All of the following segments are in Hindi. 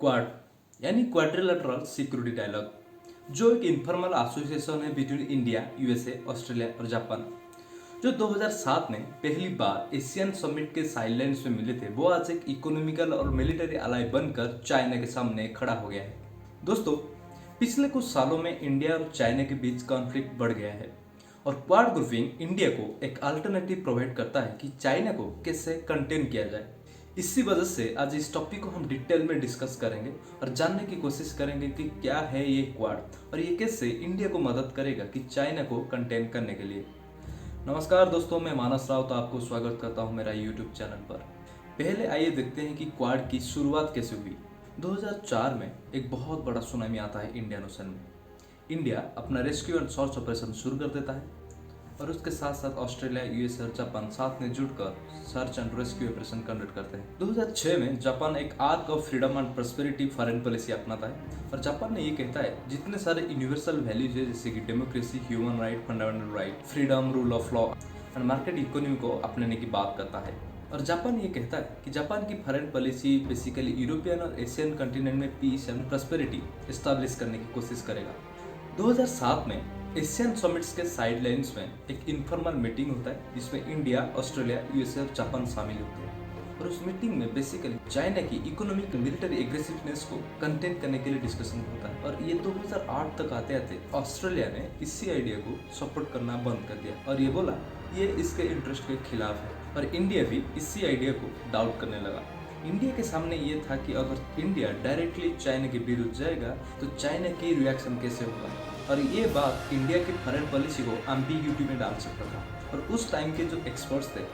क्वाड यानी क्वाड्रिलेटरल सिक्योरिटी डायलॉग, जो एक इनफॉर्मल एसोसिएशन है बिटवीन इंडिया, यूएसए, ऑस्ट्रेलिया और जापान, जो 2007 में पहली बार एशियन समिट के साइडलाइंस में मिले थे। वो आज एक इकोनॉमिकल और मिलिट्री अलाई बनकर चाइना के सामने खड़ा हो गया है। दोस्तों, पिछले कुछ सालों में इंडिया और चाइना के बीच कॉन्फ्लिक्ट बढ़ गया है और क्वाड ग्रुपिंग इंडिया को एक अल्टरनेटिव प्रोवाइड करता है कि चाइना को कैसे कंटेन किया जाए। इसी वजह से आज इस टॉपिक को हम डिटेल में डिस्कस करेंगे और जानने की कोशिश करेंगे कि क्या है ये क्वाड और ये कैसे इंडिया को मदद करेगा कि चाइना को कंटेन करने के लिए। नमस्कार दोस्तों, मैं मानस राव तो आपको स्वागत करता हूं मेरा यूट्यूब चैनल पर। पहले आइए देखते हैं कि क्वाड की शुरुआत कैसे हुई। 2004 में एक बहुत बड़ा सुनामी आता है इंडियन ओशन में। इंडिया अपना रेस्क्यू एंड सर्च ऑपरेशन शुरू कर देता है और उसके साथ साथ ऑस्ट्रेलिया, यूएस और जापान साथ में जुड़कर search and rescue operation conduct करते हैं। 2006 में जापान एक arc of freedom and prosperity foreign policy अपनाता है और जापान ने ये कहता है जितने सारे यूनिवर्सल वैल्यूज है जैसे कि democracy, human right, fundamental right, freedom, rule of law and market economy को अपनाने की बात करता है। और जापान ये कहता है कि जापान की फॉरेन पॉलिसी बेसिकली यूरोपियन और एशियन कंटिनेंट में पीस एंड प्रॉस्पेरिटी एस्टैब्लिश करने की कोशिश करेगा। 2007 में एशियन समिट्स के साइडलाइंस में एक इनफॉर्मल मीटिंग होता है जिसमें इंडिया, ऑस्ट्रेलिया, यूएसए और जापान शामिल होते हैं और उस मीटिंग में बेसिकली चाइना की इकोनॉमिक मिलिट्री एग्रेसिवनेस को कंटेन करने के लिए डिस्कशन होता है। और ये 2008 तक आते आते ऑस्ट्रेलिया ने इसी आइडिया को सपोर्ट करना बंद कर दिया और ये बोला ये इसके इंटरेस्ट के खिलाफ है और इंडिया भी इसी आइडिया को डाउट करने लगा। इंडिया के सामने ये था कि अगर इंडिया डायरेक्टली चाइना के विरुद्ध जाएगा तो चाइना की रिएक्शन कैसे होगा और ये बात इंडिया की फॉरेन पॉलिसी को एम्बिग्यूटी में डाल सकता था। और उस टाइम के जो एक्सपर्ट्स थे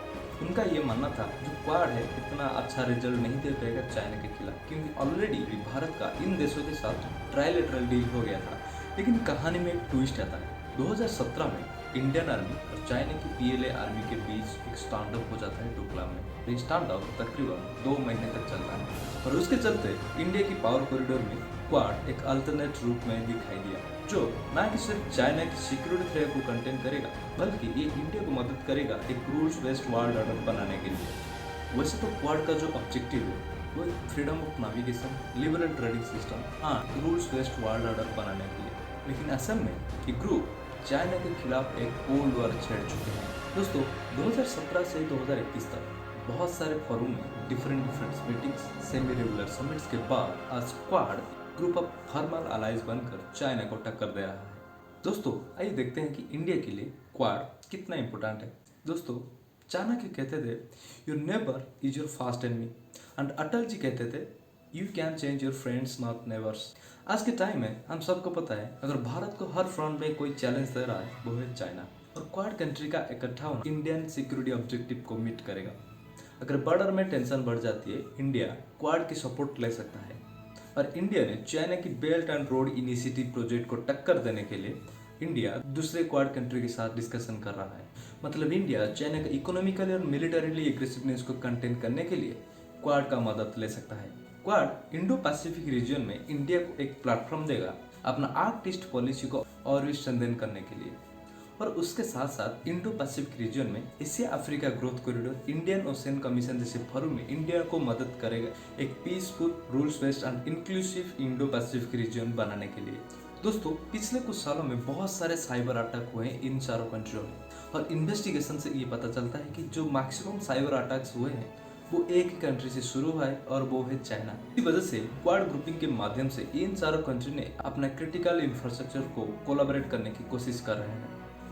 उनका ये मानना था जो क्वाड है इतना अच्छा रिजल्ट नहीं दे पाएगा चाइना के खिलाफ, क्योंकि ऑलरेडी भारत का इन देशों के साथ ट्राइलेटरल डील हो गया था। लेकिन कहानी में एक ट्विस्ट आता है। 2017 में इंडियन आर्मी और चाइना की पीएलए आर्मी के बीच एक स्टैंड अप हो जाता है डोकलाम में। ये स्टैंड अप तकरीबन 2 महीने तक चलता है और उसके चलते इंडिया की पावर कॉरिडोर में क्वाड एक अल्टरनेट रूप में दिखाई दिया, जो न कि सिर्फ चाइना की सिक्योरिटी थ्रेट को कंटेन करेगा बल्कि ये इंडिया को मदद करेगा एक रूल्स बेस्ड वर्ल्ड ऑर्डर बनाने के लिए। वैसे तो क्वाड का जो ऑब्जेक्टिव है वो freedom of navigation, liberal trading system, rules based world order बनाने के लिए, लेकिन असल में ये ग्रुप चाइना के खिलाफ एक कोल्ड वॉर छेड़ चुके हैं। दोस्तों, 2017 से 2021 तक बहुत सारे फोरम में different meetings, semi regular summits के बाद आज quad group of formalise बनकर चाइना को टक्कर दे रहा है। दोस्तों, आइए देखते हैं कि इंडिया के लिए क्वाड कितना इंपॉर्टेंट है। दोस्तों, चाणक्य कहते थे your neighbour is your fast enemy and Atal ji कहते थे you can change your friends not neighbours. आज के टाइम में हम सबको पता है अगर भारत को हर फ्रंट में कोई चैलेंज दे रहा है वो है चाइना, और क्वाड कंट्री का इकट्ठा होना इंडियन सिक्योरिटी ऑब्जेक्टिव को मीट करेगा। अगर बॉर्डर में टेंशन बढ़ जाती है, इंडिया क्वाड की सपोर्ट ले सकता है और इंडिया ने चाइना की belt and road initiative project को टक्कर देने के लिए इंडिया दूसरे क्वाड कंट्री के साथ डिस्कशन कर रहा है। मतलब इंडिया चाइना का इकोनॉमिकली और मिलिटरीली एग्रेसिवनेस को कंटेन करने के लिए क्वाड का मदद ले सकता है। क्वाड इंडो पैसिफिक रीजन में इंडिया को एक प्लेटफॉर्म देगा अपना आर्क ईस्ट पॉलिसी को और भी स्ट्रेंथन करने के लिए, और उसके साथ साथ इंडो पैसिफिक रीजन में Asia Africa growth corridor, Indian ocean commission जैसे फोरम में इंडिया को मदद करेगा एक peaceful, rules based and inclusive Indo Pacific region बनाने के लिए। दोस्तों, पिछले कुछ सालों में बहुत सारे साइबर अटैक हुए हैं इन चारों कंट्रियों में और इन्वेस्टिगेशन से ये पता चलता है कि जो मैक्सिमम साइबर अटैक्स हुए हैं वो एक ही कंट्री से शुरू हुआ है और वो है चाइना। इसी वजह से क्वाड ग्रुपिंग के माध्यम से इन चारों कंट्री ने अपना क्रिटिकल इंफ्रास्ट्रक्चर को कोलैबोरेट करने की कोशिश कर रहे हैं,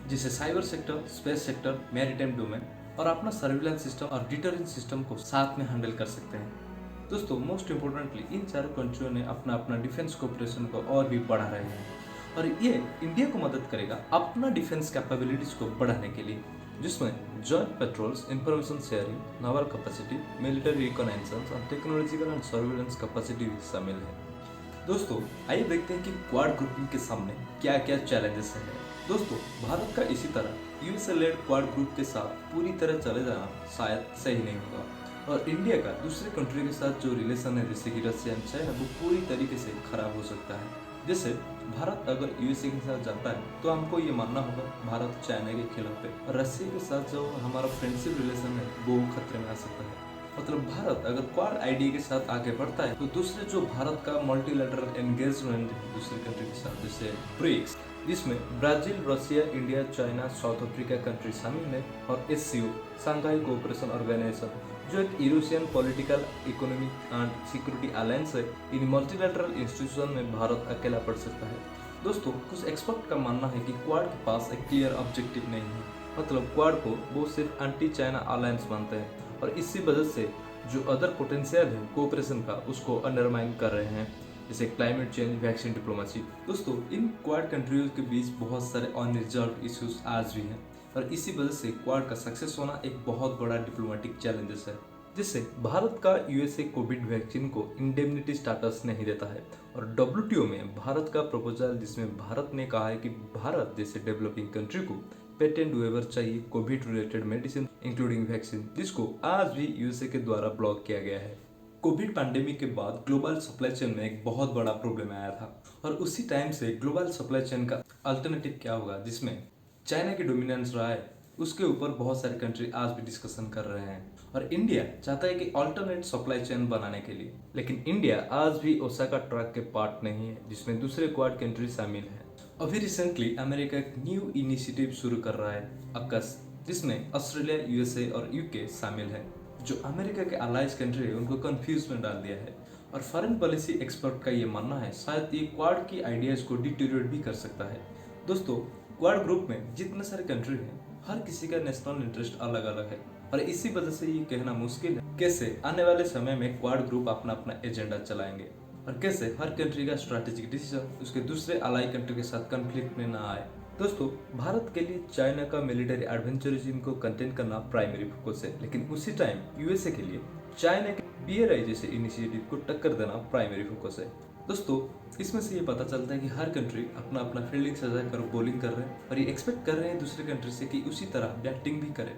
जिसे cyber sector, space sector, maritime domain और अपना सर्विलेंस सिस्टम और डिटरेंस सिस्टम को साथ में हैंडल कर सकते हैं। दोस्तों, मोस्ट इम्पोर्टेंटली इन चारों कंट्रियों ने अपना अपना डिफेंस कोऑपरेशन को और भी बढ़ा रहे हैं और ये इंडिया को मदद करेगा अपना डिफेंस कैपेबिलिटीज को बढ़ाने के लिए, जिसमें joint patrols, information sharing, naval capacity, military reconnaissance और टेक्नोलॉजिकल एंड सर्विलेंस कैपेसिटी भी शामिल है। दोस्तों, आइए देखते हैं कि क्वाड ग्रुपिंग के सामने क्या क्या चैलेंजेस हैं। दोस्तों, भारत का इसी तरह यूएसए लेड क्वाड ग्रुप के साथ पूरी तरह चले जाना शायद सही नहीं होगा और इंडिया का दूसरे कंट्री के साथ जो रिलेशन है जैसे कि रशिया एंड चाइना वो पूरी तरीके से खराब हो सकता है। जैसे भारत अगर यूएसए के साथ जाता है तो हमको ये मानना होगा भारत चाइना के खिलाफ है और रशिया के साथ जो हमारा फ्रेंडशिप रिलेशन है वो खतरे में आ सकता है। मतलब भारत अगर क्वाड आइडिया के साथ आगे बढ़ता है तो दूसरे जो भारत का मल्टीलैटरल एंगेजमेंट है दूसरे कंट्री के साथ, जैसे ब्रिक्स, जिसमें Brazil, Russia, India, China, south Africa country शामिल है, और एससीओ, शांघाई कोऑपरेशन ऑर्गेनाइजेशन, जो एक Eurasian political, economic and security alliance है। इन मल्टीलैटरल इंस्टीट्यूशन में भारत अकेला पड़ सकता है। दोस्तों, कुछ एक्सपर्ट का मानना है कि क्वाड के पास एक क्लियर ऑब्जेक्टिव नहीं है। मतलब क्वाड को वो सिर्फ एंटी चाइना अलायंस मानते हैं और इसी वजह से जो अदर पोटेंशियल है कोऑपरेशन का उसको अंडरमाइन कर रहे हैं, जैसे क्लाइमेट चेंज, वैक्सीन डिप्लोमेसी। दोस्तों, इन क्वाड कंट्रीज के बीच बहुत सारे अनरिजॉल्व इश्यूज आज भी हैं और इसी वजह से क्वाड का सक्सेस होना एक बहुत बड़ा डिप्लोमेटिक चैलेंजेस है। जिससे भारत का यूएसए कोविड वैक्सीन को इंडेमनिटी स्टेटस नहीं देता है और डब्ल्यूटीओ में भारत का प्रपोजल, जिसमें भारत ने कहा है कि भारत जैसे डेवलपिंग कंट्री को पेटेंट वेवर चाहिए Covid related medicine including vaccine, जिसको आज भी यूएसए के द्वारा ब्लॉक किया गया है। कोविड पैंडेमिक के बाद ग्लोबल सप्लाई चेन में एक बहुत बड़ा प्रॉब्लम आया था और उसी टाइम से ग्लोबल सप्लाई चेन का अल्टरनेटिव क्या होगा, जिसमें चाइना की डोमिनेंस रहा है, उसके ऊपर बहुत सारे कंट्री आज भी डिस्कशन कर रहे हैं और इंडिया चाहता है कि अल्टरनेट सप्लाई चेन बनाने के लिए। लेकिन इंडिया आज भी ओसाका ट्रैक के पार्ट नहीं है, जिसमें दूसरे क्वाड कंट्री शामिल है। अभी रिसेंटली अमेरिका एक न्यू इनिशिएटिव शुरू कर रहा है, अकस, जिसमें ऑस्ट्रेलिया, यूएसए और यूके शामिल है। जो अमेरिका के अलाइज कंट्री है उनको कंफ्यूज में डाल दिया है और फॉरेन पॉलिसी एक्सपर्ट का ये मानना है शायद ये क्वाड की आइडियाज को डिटेरियोरेट भी कर सकता है। दोस्तों, क्वाड ग्रुप में जितने सारे कंट्री हैं हर किसी का नेशनल इंटरेस्ट अलग अलग है और इसी वजह से ये कहना मुश्किल है कैसे आने वाले समय में क्वाड ग्रुप अपना अपना एजेंडा चलाएंगे और कैसे हर कंट्री का स्ट्रैटेजिक डिसीजन उसके दूसरे अलाई कंट्री के साथ कॉन्फ्लिक्ट में ना आए। दोस्तों, भारत के लिए चाइना का मिलिट्री एडवेंचरिज्म को कंटेन करना प्राइमरी फोकस है, लेकिन उसी टाइम यूएसए के लिए चाइना के बीआरआई जैसे इनिशिएटिव को टक्कर देना प्राइमरी फोकस है। दोस्तों, इसमें से ये पता चलता है कि हर कंट्री अपना अपना फील्डिंग सजा कर बॉलिंग कर रहे हैं और ये एक्सपेक्ट कर रहे हैं दूसरे कंट्री से कि उसी तरह बैटिंग भी करे।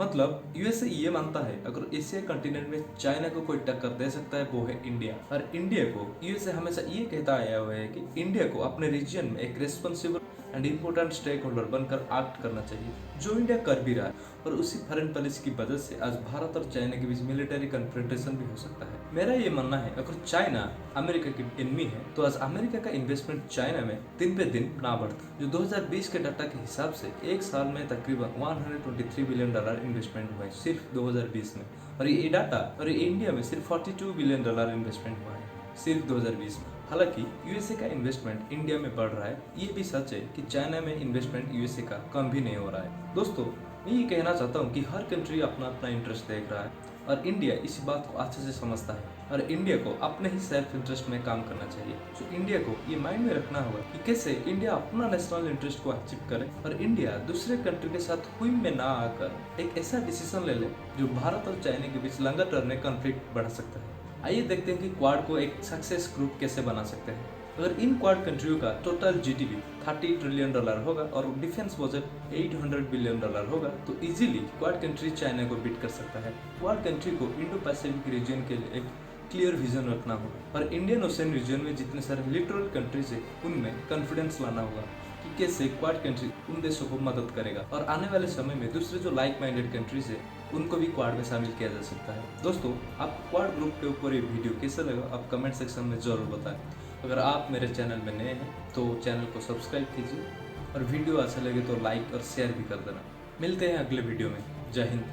मतलब यूएसए ये मानता है अगर एशिया कंटिनेंट में चाइना को कोई टक्कर दे सकता है वो है इंडिया, और इंडिया को यूएसए हमेशा ये कहता आया हुआ है कि इंडिया को अपने रीजन में एक responsible and important stakeholder बनकर एक्ट करना चाहिए, जो इंडिया कर भी रहा है। और उसी फॉरेन पॉलिसी की वजह से आज भारत और चाइना के बीच मिलिट्री कन्फ्रंटेशन भी हो सकता है। मेरा ये मानना है अगर चाइना अमेरिका की एनिमी है तो आज अमेरिका का इन्वेस्टमेंट चाइना में दिन पे दिन ना बढ़ता। जो 2020 के डाटा के हिसाब से एक साल में तकरीबन $123 बिलियन इन्वेस्टमेंट हुआ है सिर्फ 2020 में, और ये डाटा और ये इंडिया में सिर्फ $42 बिलियन इन्वेस्टमेंट हुआ है सिर्फ 2020 में। हालांकि यूएसए का इन्वेस्टमेंट इंडिया में बढ़ रहा है, ये भी सच है कि चाइना में इन्वेस्टमेंट यूएसए का कम भी नहीं हो रहा है। दोस्तों, मैं ये कहना चाहता हूँ कि हर कंट्री अपना अपना इंटरेस्ट देख रहा है और इंडिया इसी बात को अच्छे से समझता है और इंडिया को अपने ही सेल्फ इंटरेस्ट में काम करना चाहिए। तो इंडिया को ये माइंड में रखना होगा कि कैसे इंडिया अपना नेशनल इंटरेस्ट को अचीव करे और इंडिया दूसरे कंट्री के साथ हुई में ना आकर एक ऐसा डिसीजन ले ले जो भारत और चाइना के बीच लंबा टर्म में कॉन्फ्लिक्ट बढ़ा सकता है। आइए देखते हैं कि क्वाड को एक सक्सेस ग्रुप कैसे बना सकते हैं। अगर इन क्वाड कंट्रियों का टोटल जीडीपी $30 ट्रिलियन होगा और डिफेंस बजट $800 बिलियन होगा तो इजीली क्वाड कंट्री चाइना को बीट कर सकता है। क्वाड कंट्री को इंडो पैसिफिक रीजन के लिए एक क्लियर विजन रखना होगा और इंडियन ओशन रीजन में जितने सारे लिटरल कंट्रीज है उनमें कॉन्फिडेंस लाना होगा कि कैसे क्वाड कंट्री उन देशों को मदद करेगा और आने वाले समय में दूसरे जो लाइक माइंडेड कंट्रीज है उनको भी क्वाड में शामिल किया जा सकता है। दोस्तों, आप क्वाड ग्रुप के ऊपर ये वीडियो कैसा लगा आप कमेंट सेक्शन में जरूर बताएं। अगर आप मेरे चैनल में नए हैं तो चैनल को सब्सक्राइब कीजिए और वीडियो अच्छा लगे तो लाइक और शेयर भी कर देना। मिलते हैं अगले वीडियो में। जय हिंद।